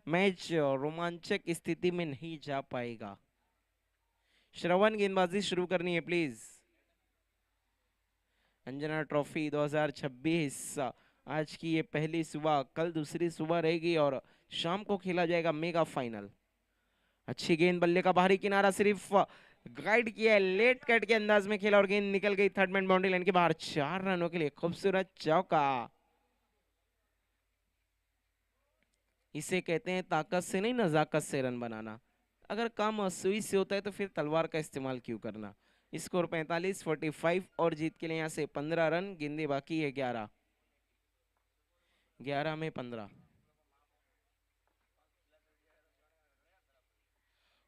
मैच रोमांचक स्थिति में नहीं जा पाएगा। श्रवण, गेंदबाजी शुरू करनी है प्लीज। अंजना ट्रॉफी 2026 आज की ये पहली सुबह, कल दूसरी सुबह रहेगी और शाम को खेला जाएगा मेगा फाइनल। अच्छी गेंद, बल्ले का बाहरी किनारा, सिर्फ गाइड किया है, लेट कट के अंदाज में खेला और गेंद निकल गई थर्ड मैन बाउंड्री लाइन के बाहर। 4 रनों के लिए खूबसूरत चौका। इसे कहते हैं ताकत से नहीं, नजाकत से रन बनाना। अगर काम सुई से होता है तो फिर तलवार का इस्तेमाल क्यों करना। स्कोर 45-45 और जीत के लिए यहाँ से 15 रन, गेंदे बाकी है 11। 11 में 15।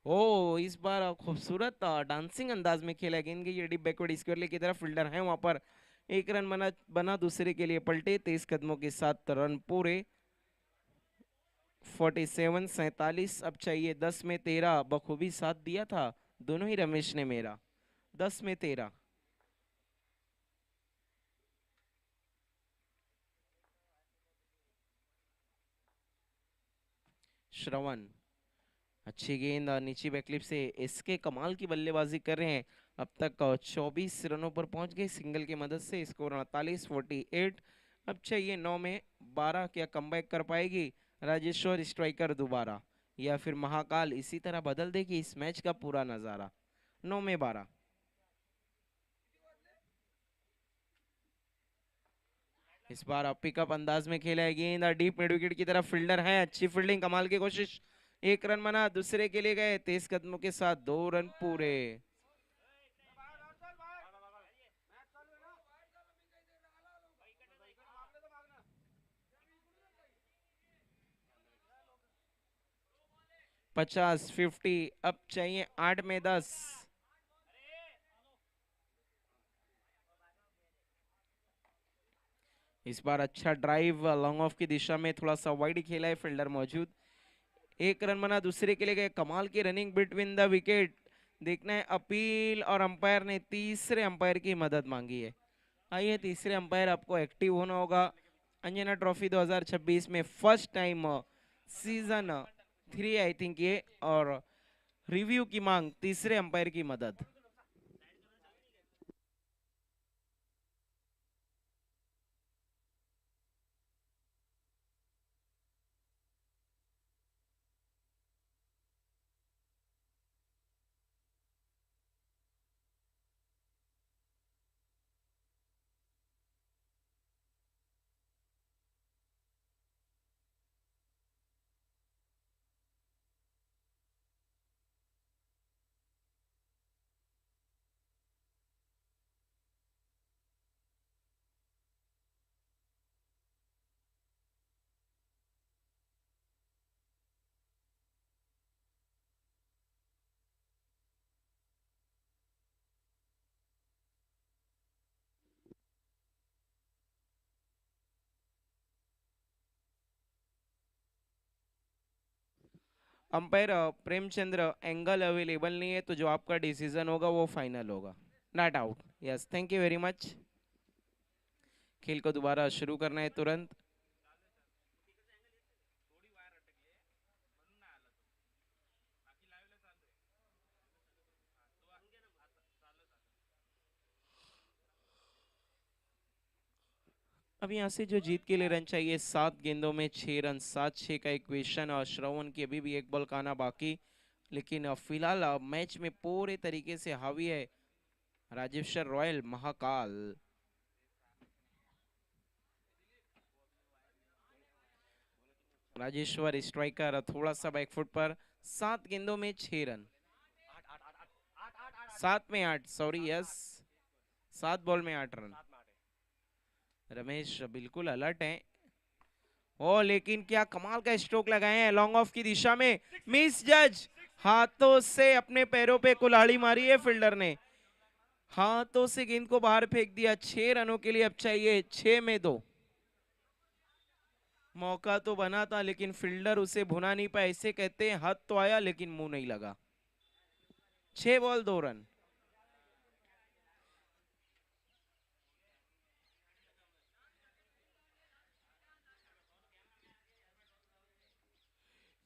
ओ, इस बार खूबसूरत डांसिंग अंदाज में खेला गेंद की, ये डीप बैकवर्ड स्क्वायर की तरफ, फील्डर है वहां पर, एक रन बना दूसरे के लिए पलटे, 23 कदमों के साथ रन पूरे। 47-47। अब चाहिए 10 में 13, बखूबी साथ दिया था दोनों ही रमेश ने मेरा। 10 में 13। श्रवण, अच्छी गेंद नीचे बैकलिप से, इसके कमाल की बल्लेबाजी कर रहे हैं, अब तक 24 रनों पर पहुंच गए सिंगल की मदद से, स्कोर 48-48। अब चाहिए 9 में 12, क्या कमबैक कर पाएगी राजेश्वर स्ट्राइकर दोबारा, या फिर महाकाल इसी तरह बदल देगी इस मैच का पूरा नजारा। 9 में 12। इस बार पिकअप अंदाज में खेला है गेंद, डीप मिड विकेट की तरफ, फील्डर है, अच्छी फील्डिंग, कमाल की कोशिश, एक रन बना, दूसरे के लिए गए, तेज कदमों के साथ 2 रन पूरे। पचास 50, अब चाहिए 8 में 10। इस बार अच्छा ड्राइव लॉन्ग ऑफ की दिशा में, थोड़ा सा वाइड खेला है, फील्डर मौजूद। एक रन बना, दूसरे के लिए गए, कमाल की रनिंग बिटवीन द विकेट। देखना है अपील, और अंपायर ने तीसरे अंपायर की मदद मांगी है। आइए, तीसरे अंपायर आपको एक्टिव होना होगा। अंजना ट्रॉफी 2026 में first time season 3 I think ये, और रिव्यू की मांग, तीसरे अंपायर की मदद। अंपायर प्रेमचंद्र, एंगल अवेलेबल नहीं है, तो जो आपका डिसीजन होगा वो फाइनल होगा। Not out. Yes, thank you very much. खेल को दोबारा शुरू करना है तुरंत। अब यहाँ से जो जीत के लिए रन चाहिए, 7 गेंदों में 6 रन, 7-6 का इक्वेशन। और श्रवण की अभी भी एक बॉल का आना बाकी, लेकिन फिलहाल मैच में पूरे तरीके से हावी है राजेश्वर रॉयल महाकाल। राजेश्वर स्ट्राइकर, थोड़ा सा बैकफुट पर। 7 गेंदों में 6 रन, 7 में 8, सॉरी, यस, 7 बॉल में 8 रन। रमेश बिल्कुल अलर्ट हैं। ओ, लेकिन क्या कमाल का स्ट्रोक लगाए हैं लॉन्ग ऑफ की दिशा में। मिस जज, हाथों से अपने पैरों पे कुल्हाड़ी मारी है फील्डर ने, हाथों से गेंद को बाहर फेंक दिया। 6 रनों के लिए अब चाहिए 6 में 2। मौका तो बना था, लेकिन फील्डर उसे भुना नहीं पाया। इसे कहते हैं हाथ तो आया लेकिन मुंह नहीं लगा। 6 बॉल 2 रन।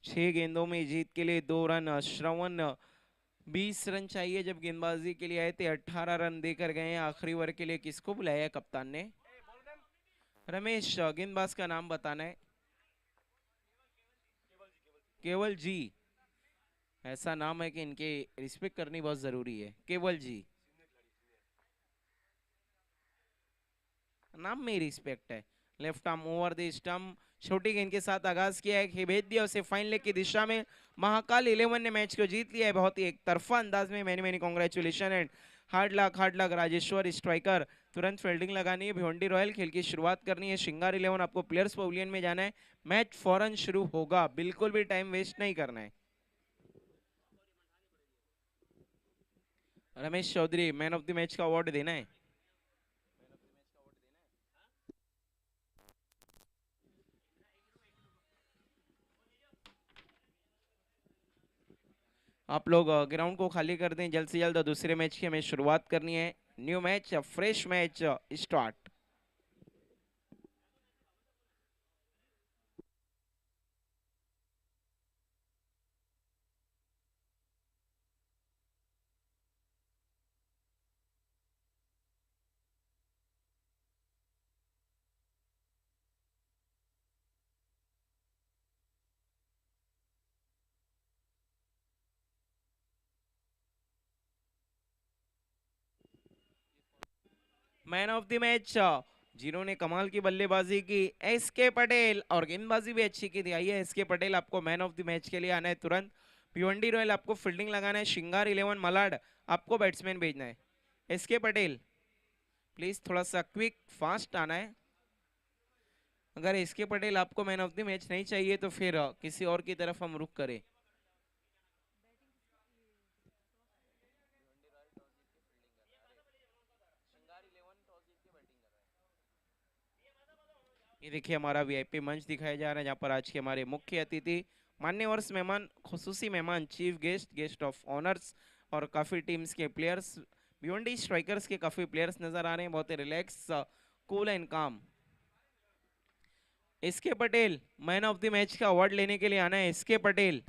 6 गेंदों में जीत के लिए 2 रन। श्रवण 20 रन चाहिए जब गेंदबाजी के लिए आए थे, 18 रन देकर गए हैं। आखिरी ओवर के लिए किसको बुलाया कप्तान ने? रमेश, गेंदबाज का नाम बताना है। केवल जी, ऐसा नाम है कि इनके रिस्पेक्ट करनी बहुत जरूरी है। केवल जी, नाम में ही रिस्पेक्ट है। Left arm over the stump, छोटी गेंद के साथ आगाज किया है, भेज दिया उसे फाइन लेग की दिशा में। महाकाल 11 ने मैच को जीत लिया है बहुत ही एक तरफा अंदाज में। Many many congratulation and hard luck Rajeshwar striker. तुरंत फील्डिंग लगानी है भिवंडी रॉयल, खेल की शुरुआत करनी है। श्रृंगार 11 आपको प्लेयर्स पवेलियन में जाना है, मैच फौरन शुरू होगा, बिल्कुल भी टाइम वेस्ट नहीं करना है। Ramesh Chaudhary, man of the match का अवार्ड देना है। आप लोग ग्राउंड को खाली कर दें जल्द से जल्द, दूसरे मैच की हमें शुरुआत करनी है। New match, fresh match start. Man of the match जिन्होंने कमाल की बल्लेबाजी की, एसके पटेल, और गेंदबाजी भी अच्छी की थी। आइए एसके पटेल, आपको मैन ऑफ द मैच के लिए आना है तुरंत। भिवंडी रॉयल आपको फील्डिंग लगाना है। शिंगार 11 मलाड आपको बैट्समैन भेजना है। एसके पटेल प्लीज थोड़ा सा क्विक फास्ट आना है। अगर एसके पटेल आपको मैन ऑफ द मैच नहीं चाहिए तो फिर किसी और की तरफ हम रुख करें। ये देखिए हमारा वीआईपी मंच दिखाया जा रहा है, जहाँ पर आज के हमारे मुख्य अतिथि, मान्यवर मेहमान, खुसूसी मेहमान, chief guest, guest of honours और काफी टीम्स के प्लेयर्स, भिवंडी स्ट्राइकर्स के काफी प्लेयर्स नजर आ रहे हैं। बहुत ही relax, cool and calm. SK Patel man of the match का अवार्ड लेने के लिए आना है। एसके पटेल